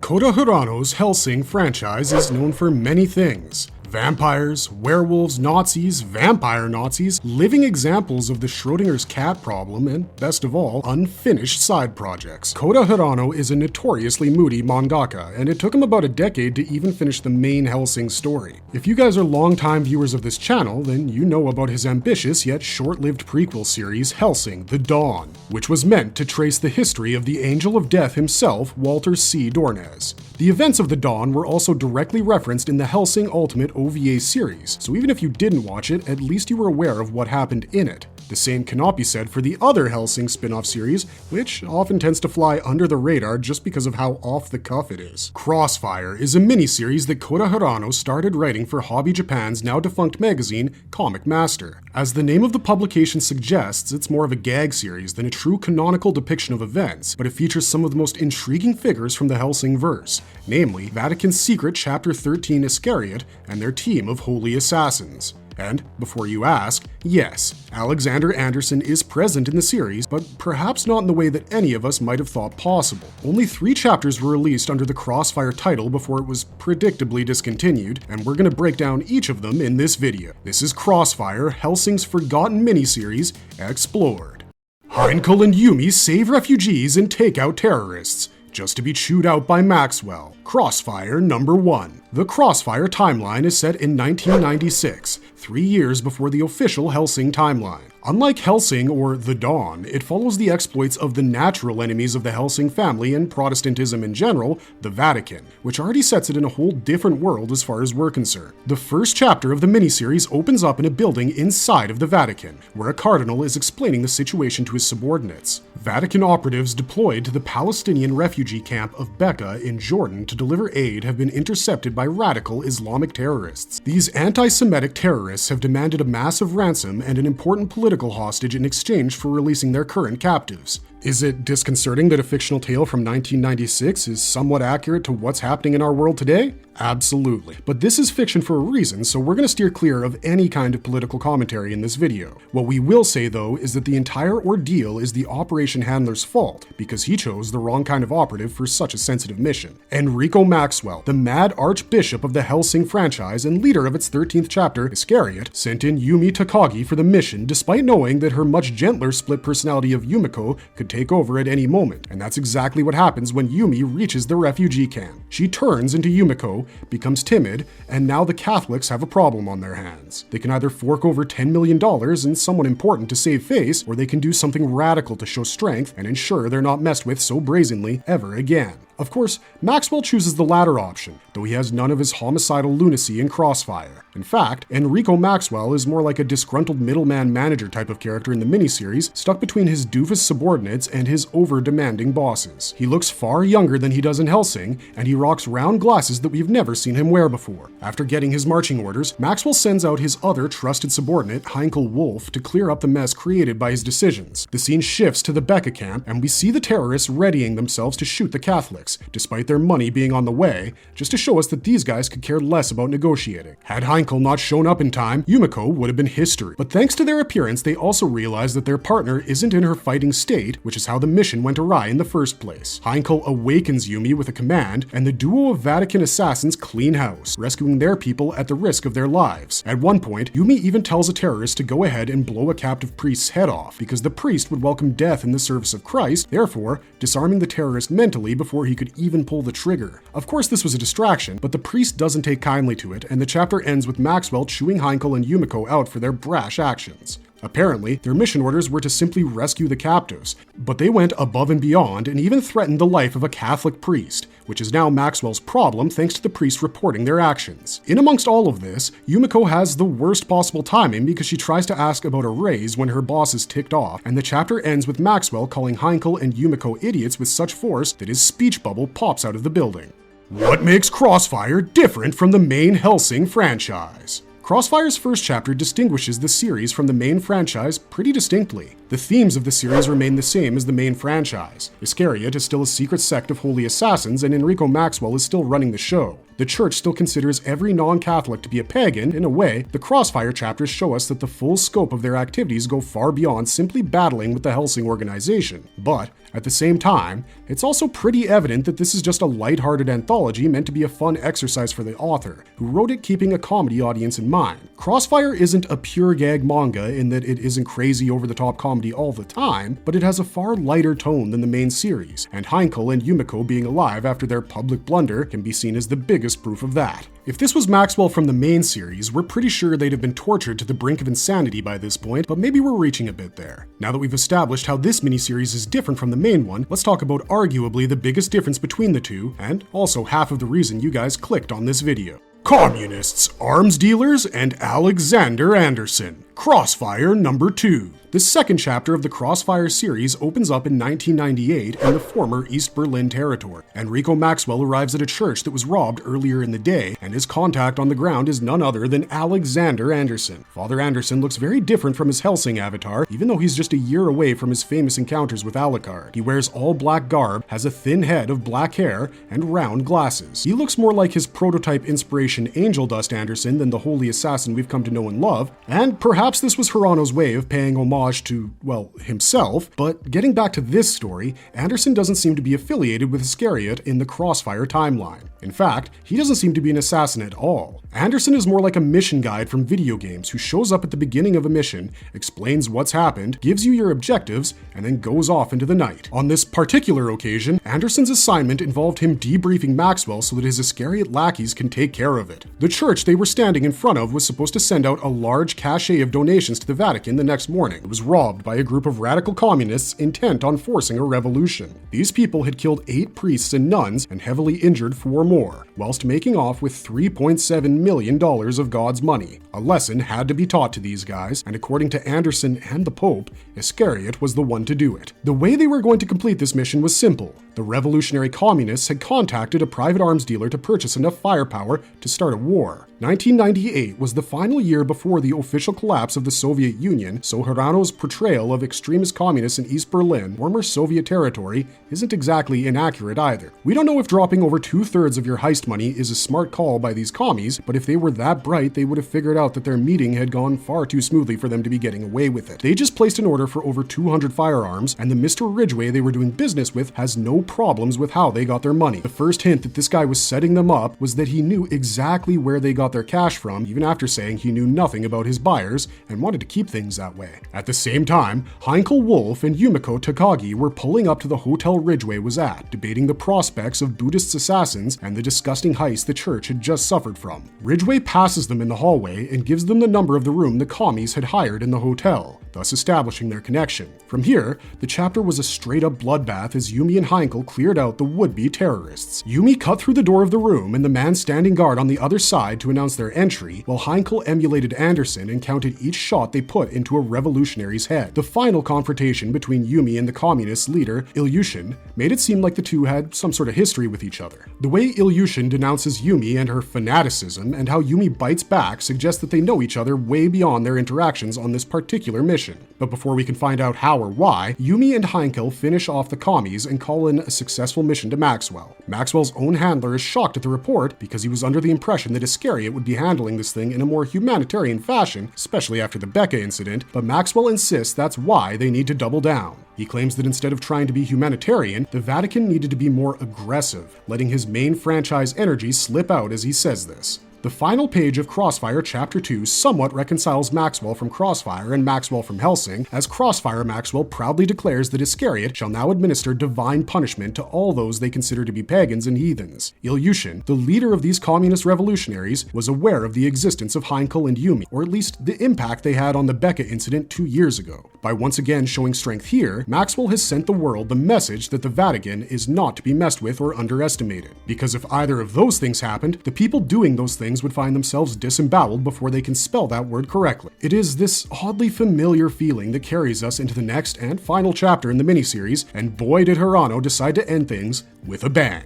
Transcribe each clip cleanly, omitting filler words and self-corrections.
Kota Hirano's Hellsing franchise is known for many things. Vampires, werewolves, Nazis, vampire Nazis, living examples of the Schrodinger's cat problem, and best of all, unfinished side projects. Kota Hirano is a notoriously moody mangaka, and it took him about a decade to even finish the main Hellsing story. If you guys are longtime viewers of this channel, then you know about his ambitious yet short-lived prequel series, Hellsing: The Dawn, which was meant to trace the history of the Angel of Death himself, Walter C. Dornez. The events of The Dawn were also directly referenced in the Hellsing Ultimate OVA series, so even if you didn't watch it, at least you were aware of what happened in it. The same cannot be said for the other Hellsing spin-off series, which often tends to fly under the radar just because of how off the cuff it is. Crossfire is a miniseries that Kota Hirano started writing for Hobby Japan's now defunct magazine, Comic Master. As the name of the publication suggests, it's more of a gag series than a true canonical depiction of events, but it features some of the most intriguing figures from the Hellsing verse, namely Vatican's secret Chapter 13 Iscariot and their team of holy assassins. And, before you ask, yes, Alexander Anderson is present in the series, but perhaps not in the way that any of us might have thought possible. Only 3 chapters were released under the Crossfire title before it was predictably discontinued, and we're going to break down each of them in this video. This is Crossfire, Hellsing's forgotten miniseries, explored. Heinkel and Yumi save refugees and take out terrorists, just to be chewed out by Maxwell. Crossfire number 1. The Crossfire timeline is set in 1996, 3 years before the official Hellsing timeline. Unlike Hellsing or The Dawn, it follows the exploits of the natural enemies of the Hellsing family and Protestantism in general, the Vatican, which already sets it in a whole different world as far as we're concerned. The first chapter of the miniseries opens up in a building inside of the Vatican, where a cardinal is explaining the situation to his subordinates. Vatican operatives deployed to the Palestinian refugee camp of Bekaa in Jordan to deliver aid have been intercepted by radical Islamic terrorists. These anti-Semitic terrorists have demanded a massive ransom and an important political hostage in exchange for releasing their current captives. Is it disconcerting that a fictional tale from 1996 is somewhat accurate to what's happening in our world today? Absolutely. But this is fiction for a reason, so we're going to steer clear of any kind of political commentary in this video. What we will say, though, is that the entire ordeal is the operation handler's fault, because he chose the wrong kind of operative for such a sensitive mission. Enrico Maxwell, the mad archbishop of the Hellsing franchise and leader of its 13th chapter, Iscariot, sent in Yumi Takagi for the mission despite knowing that her much gentler split personality of Yumiko could take over at any moment, and that's exactly what happens when Yumi reaches the refugee camp. She turns into Yumiko, becomes timid, and now the Catholics have a problem on their hands. They can either fork over $10 million and someone important to save face, or they can do something radical to show strength and ensure they're not messed with so brazenly ever again. Of course, Maxwell chooses the latter option, though he has none of his homicidal lunacy in Crossfire. In fact, Enrico Maxwell is more like a disgruntled middleman manager type of character in the miniseries, stuck between his doofus subordinates and his over-demanding bosses. He looks far younger than he does in Hellsing, and he rocks round glasses that we've never seen him wear before. After getting his marching orders, Maxwell sends out his other trusted subordinate, Heinkel Wolf, to clear up the mess created by his decisions. The scene shifts to the Bekaa camp, and we see the terrorists readying themselves to shoot the Catholics, despite their money being on the way, just to show us that these guys could care less about negotiating. Had Heinkel not shown up in time, Yumiko would have been history. But thanks to their appearance, they also realize that their partner isn't in her fighting state, which is how the mission went awry in the first place. Heinkel awakens Yumi with a command, and the duo of Vatican assassins clean house, rescuing their people at the risk of their lives. At one point, Yumi even tells a terrorist to go ahead and blow a captive priest's head off, because the priest would welcome death in the service of Christ, therefore disarming the terrorist mentally before he could even pull the trigger. Of course, this was a distraction, but the priest doesn't take kindly to it, and the chapter ends with Maxwell chewing Heinkel and Yumiko out for their brash actions. Apparently, their mission orders were to simply rescue the captives, but they went above and beyond and even threatened the life of a Catholic priest, which is now Maxwell's problem thanks to the priest reporting their actions. In amongst all of this, Yumiko has the worst possible timing because she tries to ask about a raise when her boss is ticked off, and the chapter ends with Maxwell calling Heinkel and Yumiko idiots with such force that his speech bubble pops out of the building. What makes Crossfire different from the main Hellsing franchise? Crossfire's first chapter distinguishes the series from the main franchise pretty distinctly. The themes of the series remain the same as the main franchise. Iscariot is still a secret sect of holy assassins, and Enrico Maxwell is still running the show. The church still considers every non-Catholic to be a pagan. In a way, the Crossfire chapters show us that the full scope of their activities go far beyond simply battling with the Hellsing organization. But at the same time, it's also pretty evident that this is just a lighthearted anthology meant to be a fun exercise for the author, who wrote it keeping a comedy audience in mind. Crossfire isn't a pure gag manga in that it isn't crazy over-the-top comedy all the time, but it has a far lighter tone than the main series, and Heinkel and Yumiko being alive after their public blunder can be seen as the biggest proof of that. If this was Maxwell from the main series, we're pretty sure they'd have been tortured to the brink of insanity by this point, but maybe we're reaching a bit there. Now that we've established how this miniseries is different from the main one, let's talk about arguably the biggest difference between the two, and also half of the reason you guys clicked on this video. Communists, arms dealers, and Alexander Anderson. Crossfire number 2. The second chapter of the Crossfire series opens up in 1998 in the former East Berlin territory. Enrico Maxwell arrives at a church that was robbed earlier in the day, and his contact on the ground is none other than Alexander Anderson. Father Anderson looks very different from his Hellsing avatar, even though he's just a year away from his famous encounters with Alucard. He wears all black garb, has a thin head of black hair, and round glasses. He looks more like his prototype inspiration Angel Dust Anderson than the holy assassin we've come to know and love, and perhaps this was Hirano's way of paying homage to, well, himself. But getting back to this story, Anderson doesn't seem to be affiliated with Iscariot in the Crossfire timeline. In fact, he doesn't seem to be an assassin at all. Anderson is more like a mission guide from video games who shows up at the beginning of a mission, explains what's happened, gives you your objectives, and then goes off into the night. On this particular occasion, Anderson's assignment involved him debriefing Maxwell so that his Iscariot lackeys can take care of it. The church they were standing in front of was supposed to send out a large cachet of donations to the Vatican the next morning. It was robbed by a group of radical communists intent on forcing a revolution. These people had killed 8 priests and nuns and heavily injured 4 more, whilst making off with $3.7 million of God's money. A lesson had to be taught to these guys, and according to Anderson and the Pope, Iscariot was the one to do it. The way they were going to complete this mission was simple. The revolutionary communists had contacted a private arms dealer to purchase enough firepower to start a war. 1998 was the final year before the official collapse of the Soviet Union, so Hirano's portrayal of extremist communists in East Berlin, former Soviet territory, isn't exactly inaccurate either. We don't know if dropping over 2/3 of your heist money is a smart call by these commies, but if they were that bright, they would have figured out that their meeting had gone far too smoothly for them to be getting away with it. They just placed an order for over 200 firearms, and the Mr. Ridgway they were doing business with has no problems with how they got their money. The first hint that this guy was setting them up was that he knew exactly where they got their cash from, even after saying he knew nothing about his buyers and wanted to keep things that way. At the same time, Heinkel Wolf and Yumiko Takagi were pulling up to the hotel Ridgway was at, debating the prospects of Buddhist assassins and the disgusting heist the church had just suffered from. Ridgway passes them in the hallway and gives them the number of the room the commies had hired in the hotel, thus establishing their connection. From here, the chapter was a straight-up bloodbath as Yumi and Heinkel cleared out the would-be terrorists. Yumi cut through the door of the room and the man standing guard on the other side to announce their entry, while Heinkel emulated Anderson and counted each shot they put into a revolutionary's head. The final confrontation between Yumi and the communist leader, Ilyushin, made it seem like the two had some sort of history with each other. The way Ilyushin denounces Yumi and her fanaticism, and how Yumi bites back, suggests that they know each other way beyond their interactions on this particular mission. But before we can find out how or why, Yumi and Heinkel finish off the commies and call in a successful mission to Maxwell. Maxwell's own handler is shocked at the report because he was under the impression that Iscariot would be handling this thing in a more humanitarian fashion, especially after the Becca incident, but Maxwell insists that's why they need to double down. He claims that instead of trying to be humanitarian, the Vatican needed to be more aggressive, letting his main franchise energy slip out as he says this. The final page of Crossfire Chapter 2 somewhat reconciles Maxwell from Crossfire and Maxwell from Hellsing, as Crossfire Maxwell proudly declares that Iscariot shall now administer divine punishment to all those they consider to be pagans and heathens. Ilyushin, the leader of these communist revolutionaries, was aware of the existence of Heinkel and Yumi, or at least the impact they had on the Becca incident 2 years ago. By once again showing strength here, Maxwell has sent the world the message that the Vatican is not to be messed with or underestimated. Because if either of those things happened, the people doing those things would find themselves disemboweled before they can spell that word correctly. It is this oddly familiar feeling that carries us into the next and final chapter in the miniseries, and boy did Hirano decide to end things with a bang.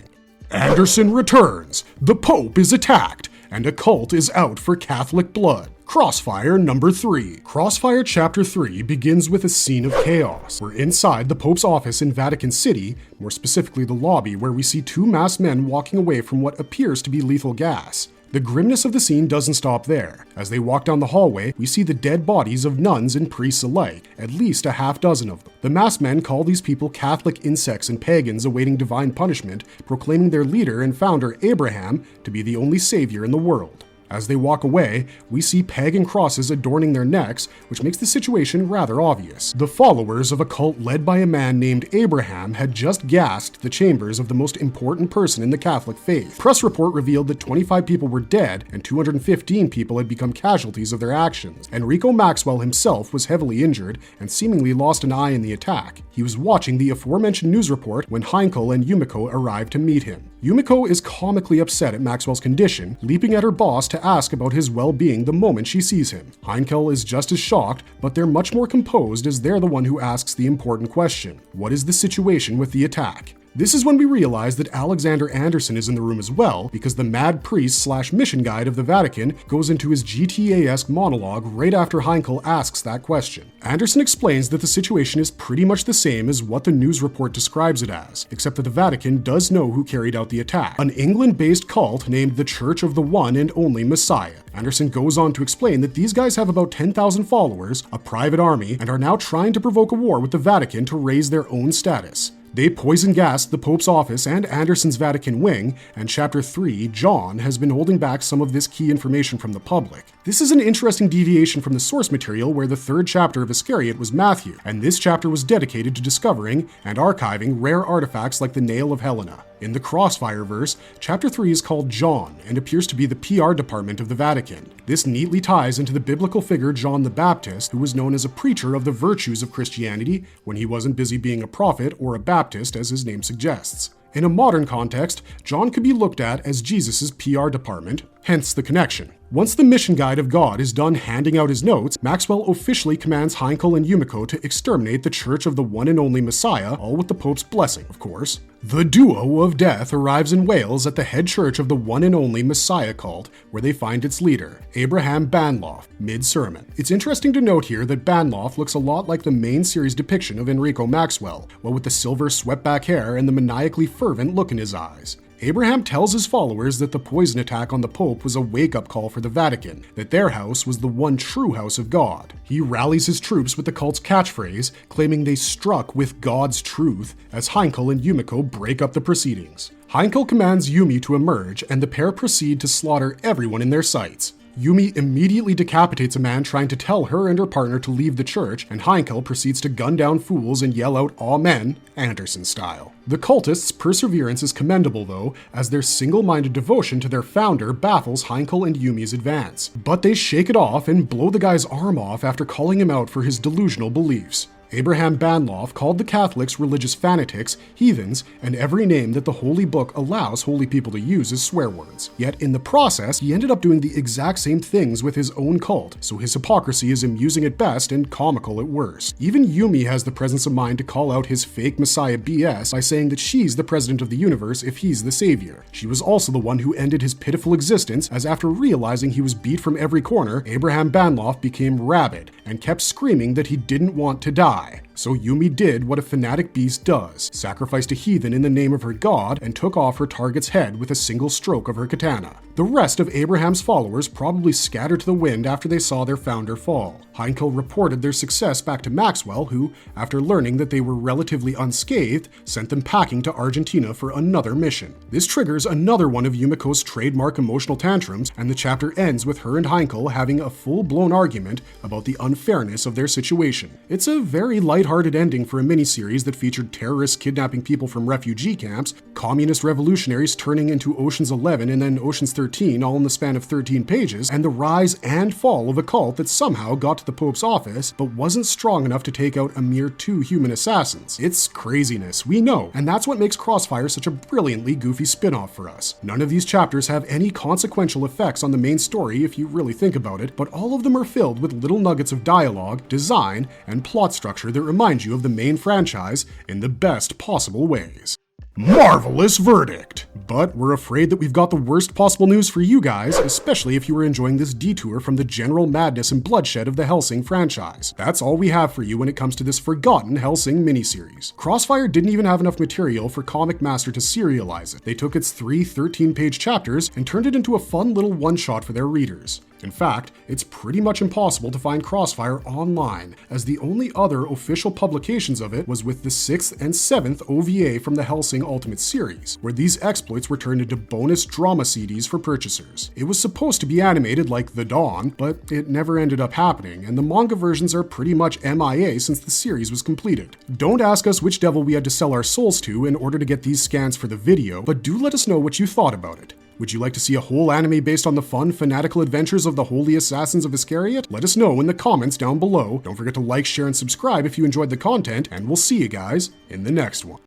Anderson returns, the Pope is attacked, and a cult is out for Catholic blood. Crossfire number 3. Crossfire chapter 3 begins with a scene of chaos. We're inside the Pope's office in Vatican City, more specifically the lobby, where we see two masked men walking away from what appears to be lethal gas. The grimness of the scene doesn't stop there. As they walk down the hallway, we see the dead bodies of nuns and priests alike, at least a half dozen of them. The masked men call these people Catholic insects and pagans awaiting divine punishment, proclaiming their leader and founder Abraham to be the only savior in the world. As they walk away, we see pagan crosses adorning their necks, which makes the situation rather obvious. The followers of a cult led by a man named Abraham had just gassed the chambers of the most important person in the Catholic faith. Press report revealed that 25 people were dead and 215 people had become casualties of their actions. Enrico Maxwell himself was heavily injured and seemingly lost an eye in the attack. He was watching the aforementioned news report when Heinkel and Yumiko arrived to meet him. Yumiko is comically upset at Maxwell's condition, leaping at her boss to ask about his well-being the moment she sees him. Heinkel is just as shocked, but they're much more composed as they're the one who asks the important question. What is the situation with the attack? This is when we realize that Alexander Anderson is in the room as well, because the mad priest / mission guide of the Vatican goes into his GTA-esque monologue right after Heinkel asks that question. Anderson explains that the situation is pretty much the same as what the news report describes it as, except that the Vatican does know who carried out the attack, an England-based cult named the Church of the One and Only Messiah. Anderson goes on to explain that these guys have about 10,000 followers, a private army, and are now trying to provoke a war with the Vatican to raise their own status. They poison gassed the Pope's office and Anderson's Vatican wing, and Chapter 3, John, has been holding back some of this key information from the public. This is an interesting deviation from the source material where the third chapter of Iscariot was Matthew, and this chapter was dedicated to discovering and archiving rare artifacts like the Nail of Helena. In the Crossfire verse, Chapter 3 is called John and appears to be the PR department of the Vatican. This neatly ties into the biblical figure John the Baptist, who was known as a preacher of the virtues of Christianity when he wasn't busy being a prophet or a Baptist, as his name suggests. In a modern context, John could be looked at as Jesus' PR department, hence the connection. Once the mission guide of God is done handing out his notes, Maxwell officially commands Heinkel and Yumiko to exterminate the Church of the One and Only Messiah, all with the Pope's blessing, of course. The duo of death arrives in Wales at the head church of the One and Only Messiah cult, where they find its leader, Abraham Banloff, mid-sermon. It's interesting to note here that Banloff looks a lot like the main series depiction of Enrico Maxwell, what with the silver swept-back hair and the maniacally fervent look in his eyes. Abraham tells his followers that the poison attack on the Pope was a wake-up call for the Vatican, that their house was the one true house of God. He rallies his troops with the cult's catchphrase, claiming they struck with God's truth, as Heinkel and Yumiko break up the proceedings. Heinkel commands Yumi to emerge, and the pair proceed to slaughter everyone in their sights. Yumi immediately decapitates a man trying to tell her and her partner to leave the church, and Heinkel proceeds to gun down fools and yell out "Amen," Anderson style. The cultists' perseverance is commendable though, as their single-minded devotion to their founder baffles Heinkel and Yumi's advance. But they shake it off and blow the guy's arm off after calling him out for his delusional beliefs. Abraham Banloff called the Catholics religious fanatics, heathens, and every name that the Holy Book allows holy people to use as swear words. Yet in the process, he ended up doing the exact same things with his own cult, so his hypocrisy is amusing at best and comical at worst. Even Yumi has the presence of mind to call out his fake messiah BS by saying that she's the president of the universe if he's the savior. She was also the one who ended his pitiful existence, as after realizing he was beat from every corner, Abraham Banloff became rabid and kept screaming that he didn't want to die. So Yumi did what a fanatic beast does, sacrificed a heathen in the name of her god, and took off her target's head with a single stroke of her katana. The rest of Abraham's followers probably scattered to the wind after they saw their founder fall. Heinkel reported their success back to Maxwell, who, after learning that they were relatively unscathed, sent them packing to Argentina for another mission. This triggers another one of Yumiko's trademark emotional tantrums, and the chapter ends with her and Heinkel having a full-blown argument about the unfairness of their situation. It's a very lighthearted ending for a miniseries that featured terrorists kidnapping people from refugee camps, communist revolutionaries turning into Ocean's 11 and then Ocean's 13 all in the span of 13 pages, and the rise and fall of a cult that somehow got to the Pope's office but wasn't strong enough to take out a mere 2 human assassins. It's craziness, we know, and that's what makes Crossfire such a brilliantly goofy spin-off for us. None of these chapters have any consequential effects on the main story if you really think about it, but all of them are filled with little nuggets of dialogue, design, and plot structure that remind you of the main franchise in the best possible ways. Marvelous verdict! But we're afraid that we've got the worst possible news for you guys, especially if you were enjoying this detour from the general madness and bloodshed of the Hellsing franchise. That's all we have for you when it comes to this forgotten Hellsing miniseries. Crossfire didn't even have enough material for Comic Master to serialize it. They took its 3 13-page chapters and turned it into a fun little one-shot for their readers. In fact, it's pretty much impossible to find Crossfire online, as the only other official publications of it was with the 6th and 7th OVA from the Hellsing Ultimate series, where these exploits were turned into bonus drama CDs for purchasers. It was supposed to be animated like The Dawn, but it never ended up happening, and the manga versions are pretty much MIA since the series was completed. Don't ask us which devil we had to sell our souls to in order to get these scans for the video, but do let us know what you thought about it. Would you like to see a whole anime based on the fun, fanatical adventures of the holy assassins of Iscariot? Let us know in the comments down below. Don't forget to like, share, and subscribe if you enjoyed the content, and we'll see you guys in the next one.